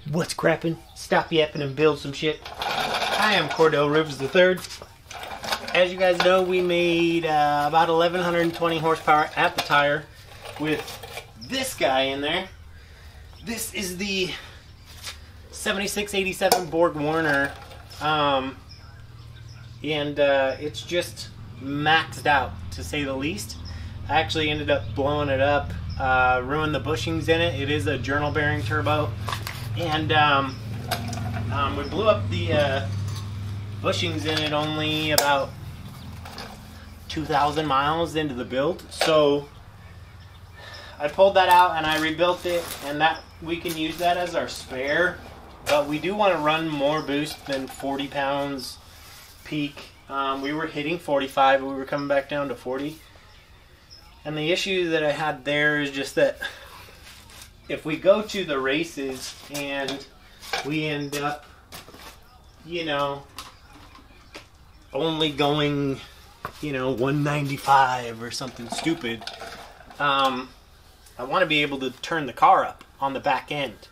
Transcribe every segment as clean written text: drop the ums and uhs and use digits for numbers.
What's crappin'? Stop yapping and build some shit. I am Cordell Rivers III. As you guys know, we made about 1,120 horsepower at the tire with this guy in there. This is the 7687 Borg Warner, and it's just maxed out, to say the least. I actually ended up blowing it up, ruined the bushings in it. It is a journal bearing turbo, and we blew up the bushings in it only about 2,000 miles into the build. So I pulled that out and I rebuilt it, and that we can use that as our spare, but we do want to run more boost than 40 pounds peak. We were hitting 45, but we were coming back down to 40. And the issue that I had there is just that if we go to the races and we end up, you know, only going, you know, 195 or something stupid, I want to be able to turn the car up on the back end.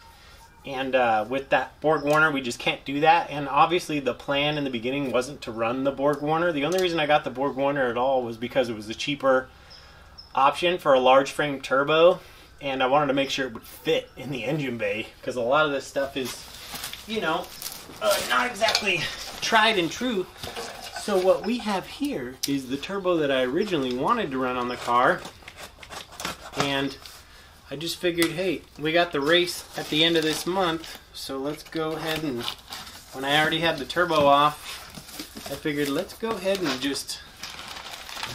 And with that Borg Warner, we just can't do that. And obviously the plan in the beginning wasn't to run the Borg Warner. The only reason I got the Borg Warner at all was because it was a cheaper option for a large frame turbo, and I wanted to make sure it would fit in the engine bay, because a lot of this stuff is, you know, not exactly tried and true. So what we have here is the turbo that I originally wanted to run on the car, and I just figured, hey, we got the race at the end of this month, so let's go ahead and, when I already had the turbo off, I figured let's go ahead and just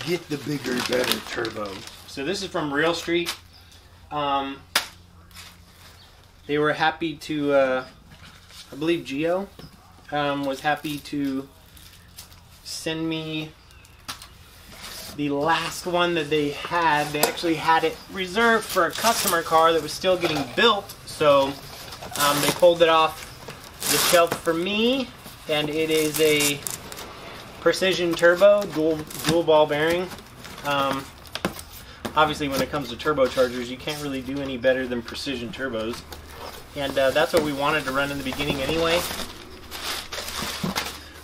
get the bigger, better turbo. So this is from Real Street. They were happy to, I believe Geo was happy to send me the last one that they had. They actually had it reserved for a customer car that was still getting built, so they pulled it off the shelf for me, and it is a precision turbo, dual ball bearing. Obviously when it comes to turbochargers, you can't really do any better than precision turbos, and that's what we wanted to run in the beginning anyway.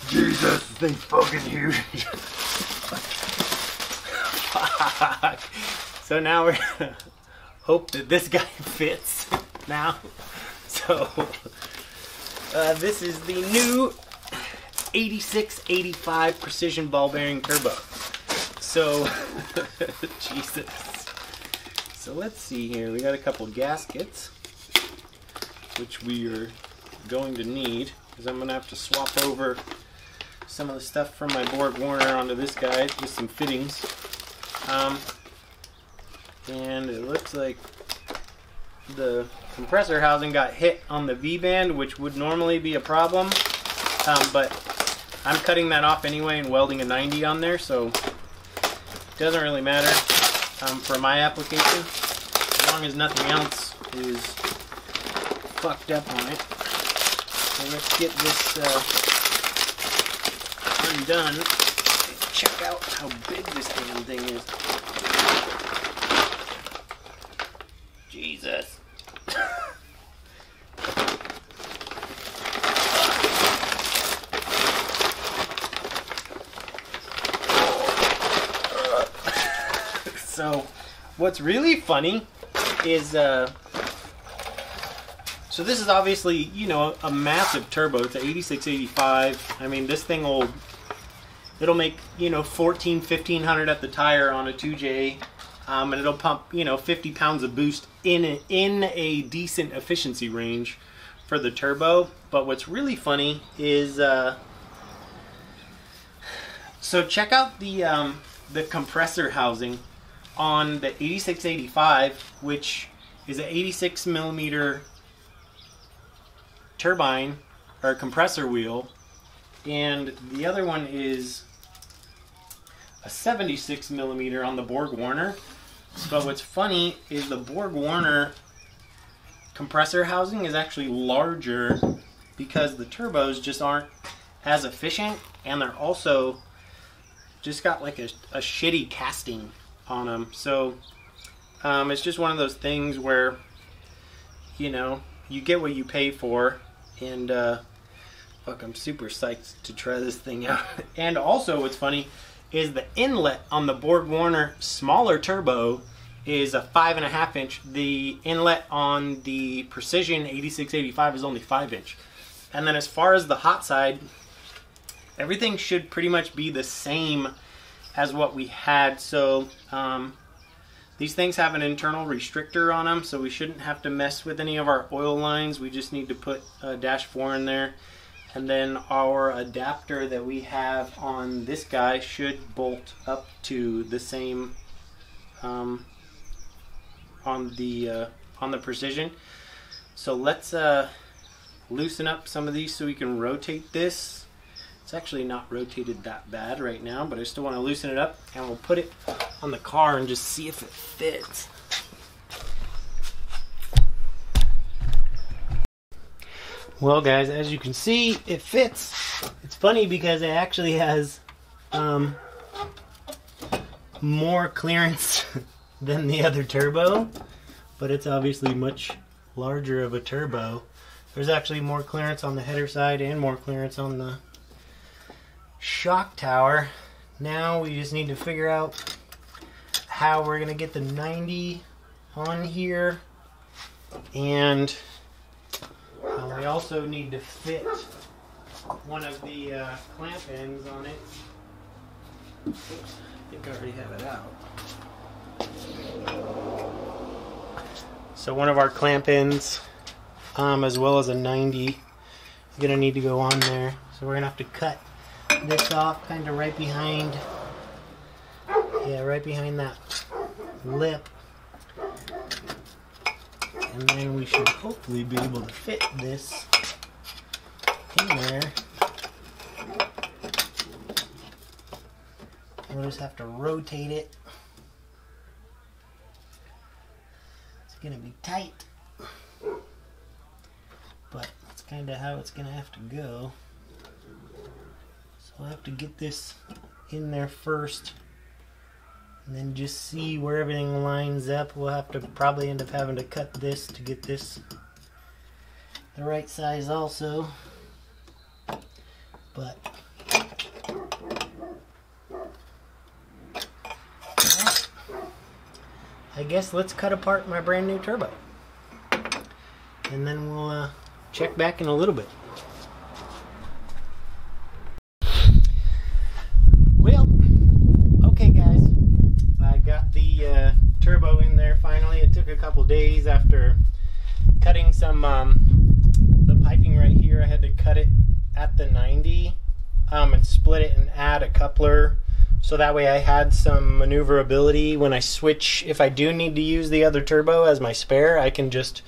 Jesus, this thing's fucking huge. Fuck. So now we're gonna hope that this guy fits now. So this is the new 8685 precision ball bearing turbo. So Jesus. So let's see here. We got a couple gaskets, which we are going to need, because I'm gonna have to swap over some of the stuff from my Borg Warner onto this guy with some fittings. And it looks like the compressor housing got hit on the V-band, which would normally be a problem, but I'm cutting that off anyway and welding a 90 on there, so it doesn't really matter for my application, as long as nothing else is fucked up on it. So let's get this undone. Check out how big this damn thing is. Jesus. So what's really funny is so this is obviously, you know, a massive turbo. It's an 8685. I mean, this thing will, it'll make, you know, 1,500 at the tire on a 2J, and it'll pump, you know, 50 pounds of boost in a decent efficiency range for the turbo. But what's really funny is, so check out the compressor housing on the 8685, which is an 86 millimeter turbine or compressor wheel, and the other one is a 76 millimeter on the Borg Warner. But what's funny is the Borg Warner compressor housing is actually larger because the turbos just aren't as efficient, and they're also just got like a shitty casting on them. So it's just one of those things where, you know, you get what you pay for, and fuck, I'm super psyched to try this thing out. And also, what's funny is the inlet on the Borg-Warner smaller turbo is a 5.5 inch. The inlet on the Precision 8685 is only 5 inch. And then as far as the hot side, everything should pretty much be the same as what we had. So these things have an internal restrictor on them, so we shouldn't have to mess with any of our oil lines. We just need to put a -4 in there. And then our adapter that we have on this guy should bolt up to the same on the Precision. So let's loosen up some of these so we can rotate this. It's actually not rotated that bad right now, but I still want to loosen it up, and we'll put it on the car and just see if it fits. Well guys, as you can see, it fits. It's funny because it actually has more clearance than the other turbo, but it's obviously much larger of a turbo. There's actually more clearance on the header side and more clearance on the shock tower. Now we just need to figure out how we're gonna get the 90 on here, and we also need to fit one of the clamp ends on it. Oops, I think I already have it out. So one of our clamp ends, as well as a 90, is going to need to go on there. So we're going to have to cut this off kind of right behind, right behind that lip. And then we should hopefully be able to fit this in there. We'll just have to rotate it. It's going to be tight, but that's kind of how it's going to have to go. So I'll have to get this in there first, and then just see where everything lines up. We'll have to probably end up having to cut this to get this the right size also. But I guess let's cut apart my brand new turbo, and then we'll check back in a little bit. Well, okay guys, I got the turbo in there finally. It took a couple days after cutting some the piping right here. I had to cut it at the 90 and split it and add a coupler, so that way I had some maneuverability when I switch. If I do need to use the other turbo as my spare, I can just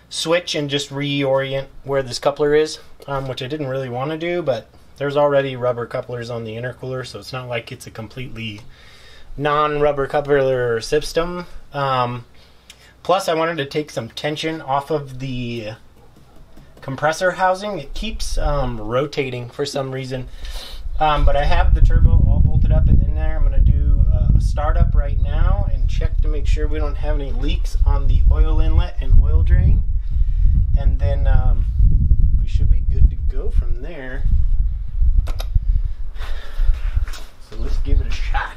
switch and just reorient where this coupler is, which I didn't really want to do, but there's already rubber couplers on the intercooler, so it's not like it's a completely non-rubber coupler system. Plus I wanted to take some tension off of the compressor housing. It keeps rotating for some reason. But I have the turbo all bolted up and in there. I'm going to do a startup right now and check to make sure we don't have any leaks on the oil inlet and oil drain. And then we should be good to go from there. So let's give it a shot.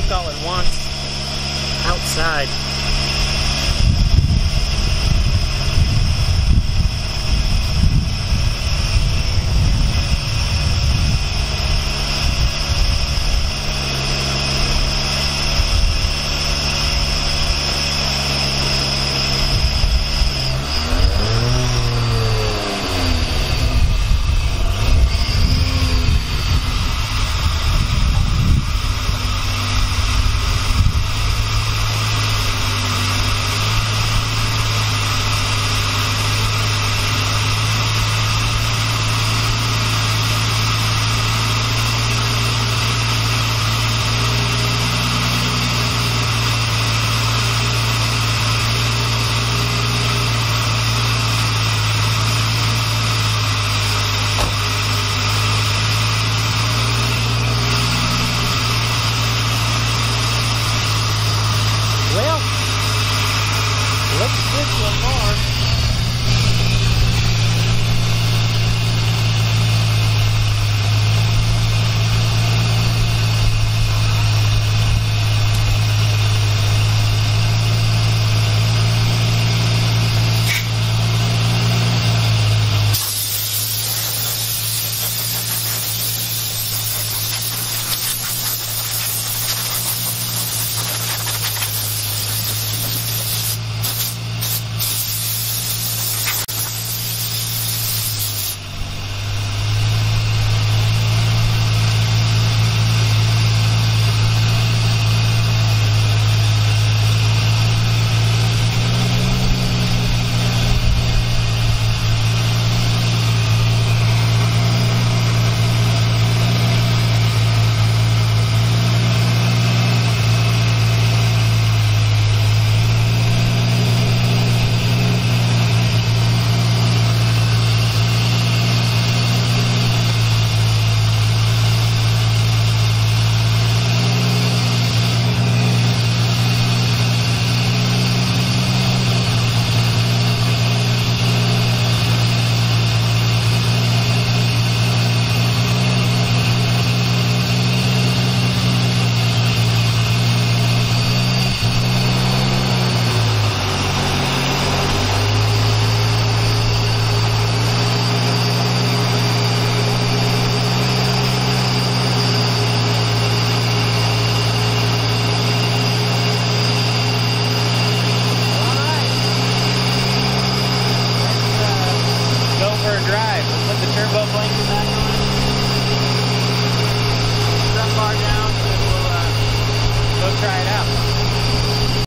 smoke all at once outside.